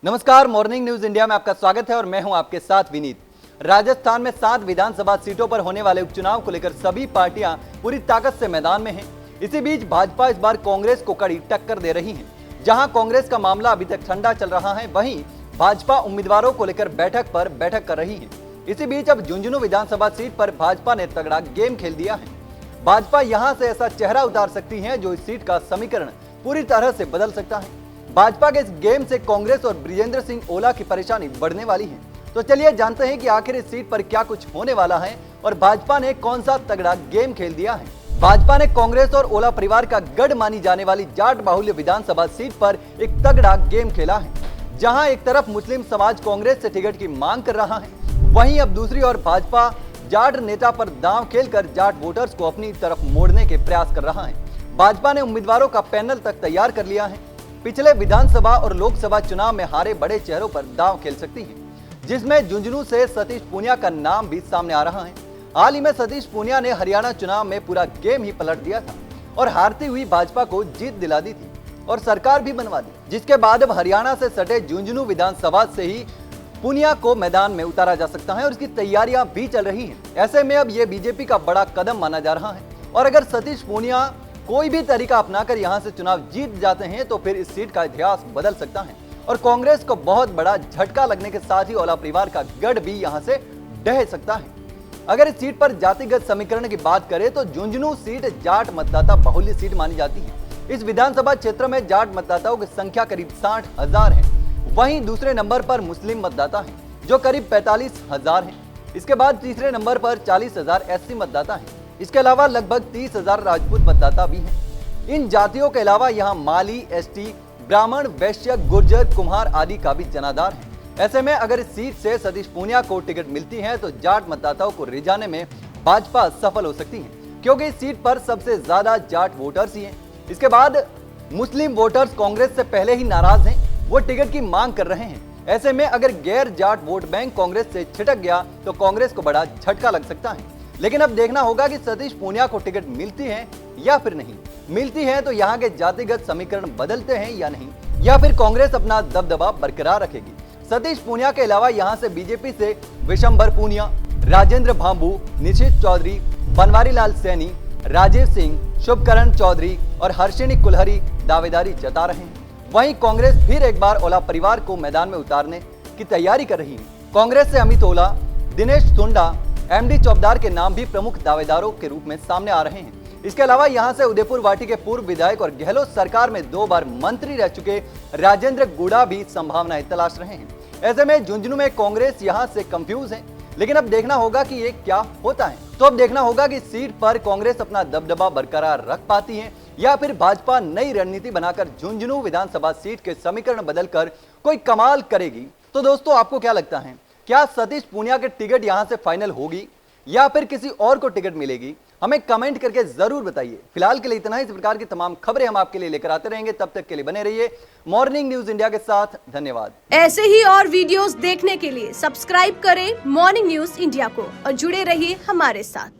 नमस्कार, morning news India में आपका स्वागत है और मैं हूं आपके साथ विनीत। राजस्थान में 7 विधानसभा सीटों पर होने वाले उपचुनाव को लेकर सभी पार्टियां पूरी ताकत से मैदान में हैं। इसी बीच भाजपा इस बार कांग्रेस को कड़ी टक्कर दे रही है। जहां कांग्रेस का मामला अभी तक ठंडा चल रहा है, वहीं भाजपा उम्मीदवारों को लेकर बैठक पर बैठक कर रही है। इसी बीच अब झुंझुनू विधानसभा सीट पर भाजपा ने तगड़ा गेम खेल दिया है। भाजपा यहां से ऐसा चेहरा उतार सकती है जो इस सीट का समीकरण पूरी तरह से बदल सकता है। भाजपा के इस गेम से कांग्रेस और बृजेंद्र सिंह ओला की परेशानी बढ़ने वाली है। तो चलिए जानते हैं कि आखिर इस सीट पर क्या कुछ होने वाला है और भाजपा ने कौन सा तगड़ा गेम खेल दिया है। भाजपा ने कांग्रेस और ओला परिवार का गढ़ मानी जाने वाली जाट बाहुल्य विधानसभा सीट पर एक तगड़ा गेम खेला है। जहां एक तरफ मुस्लिम समाज कांग्रेस से टिकट की मांग कर रहा है, वहीं अब दूसरी ओर भाजपा जाट नेता पर दांव खेलकर जाट वोटर्स को अपनी तरफ मोड़ने के प्रयास कर रहा है। भाजपा ने उम्मीदवारों का पैनल तक तैयार कर लिया है। पिछले विधानसभा और लोकसभा चुनाव में हारे बड़े चेहरों पर दांव खेल सकती है, जिसमें झुंझुनू से सतीश पूनिया का नाम भी सामने आ रहा है। हाल ही में सतीश पूनिया ने हरियाणा चुनाव में पूरा गेम ही पलट दिया था और हारती हुई भाजपा को जीत दिला दी थी और सरकार भी बनवा दी, जिसके बाद अब हरियाणा से सटे झुंझुनू विधानसभा से ही पूनिया को मैदान में उतारा जा सकता है और इसकी तैयारियां भी चल रही हैं। ऐसे में अब ये बीजेपी का बड़ा कदम माना जा रहा है और अगर सतीश पूनिया कोई भी तरीका अपनाकर यहां से चुनाव जीत जाते हैं तो फिर इस सीट का इतिहास बदल सकता है और कांग्रेस को बहुत बड़ा झटका लगने के साथ ही ओला परिवार का गढ़ भी यहां से ढह सकता है। अगर इस सीट पर जातिगत समीकरण की बात करें तो झुंझुनू सीट जाट मतदाता बाहुल्य सीट मानी जाती है। इस विधानसभा क्षेत्र में जाट मतदाताओं की संख्या करीब 60,000 है। वहीं दूसरे नंबर पर मुस्लिम मतदाता है जो करीब 45,000 है। इसके बाद तीसरे नंबर पर 40,000 एससी मतदाता है। इसके अलावा लगभग 30,000 राजपूत मतदाता भी हैं। इन जातियों के अलावा यहाँ माली, एसटी, ब्राह्मण, वैश्य, गुर्जर, कुम्हार आदि का भी जनाधार है। ऐसे में अगर इस सीट से सतीश पूनिया को टिकट मिलती है तो जाट मतदाताओं को रिझाने में भाजपा सफल हो सकती है, क्योंकि इस सीट पर सबसे ज्यादा जाट वोटर्स ही हैं। इसके बाद मुस्लिम वोटर्स कांग्रेस से पहले ही नाराज हैं, वो टिकट की मांग कर रहे हैं। ऐसे में अगर गैर जाट वोट बैंक कांग्रेस से छिटक गया तो कांग्रेस को बड़ा झटका लग सकता है। लेकिन अब देखना होगा कि सतीश पूनिया को टिकट मिलती है या फिर नहीं। मिलती है तो यहाँ के जातिगत समीकरण बदलते हैं या नहीं, या फिर कांग्रेस अपना दबदबा बरकरार रखेगी। सतीश पूनिया के अलावा यहाँ से बीजेपी से विशंबर पूनिया, राजेंद्र भांबू, निशित चौधरी, बनवारी लाल सैनी, राजीव सिंह, शुभकरण चौधरी और हर्षिनी कुलहरी दावेदारी जता रहे हैं। वहीं कांग्रेस फिर एक बार ओला परिवार को मैदान में उतारने की तैयारी कर रही है। कांग्रेस से अमित ओला, दिनेश सुंडा, एमडी चौबदार के नाम भी प्रमुख दावेदारों के रूप में सामने आ रहे हैं। इसके अलावा यहां से उदयपुर वाटी के पूर्व विधायक और गहलोत सरकार में 2 बार मंत्री रह चुके राजेंद्र गुड़ा भी संभावनाएं तलाश रहे हैं। ऐसे में झुंझुनू में कांग्रेस यहां से कंफ्यूज है, लेकिन अब देखना होगा कि ये क्या होता है। तो अब देखना होगा कि सीट पर कांग्रेस अपना दबदबा बरकरार रख पाती है या फिर भाजपा नई रणनीति बनाकर झुंझुनू विधानसभा सीट के समीकरण बदलकर कोई कमाल करेगी। तो दोस्तों, आपको क्या लगता है, क्या सतीश पूनिया के टिकट यहां से फाइनल होगी या फिर किसी और को टिकट मिलेगी? हमें कमेंट करके जरूर बताइए। फिलहाल के लिए इतना ही। इस प्रकार की तमाम खबरें हम आपके लिए लेकर आते रहेंगे। तब तक के लिए बने रहिए मॉर्निंग न्यूज इंडिया के साथ। धन्यवाद। ऐसे ही और वीडियोस देखने के लिए सब्सक्राइब करें मॉर्निंग न्यूज इंडिया को और जुड़े रहिए हमारे साथ।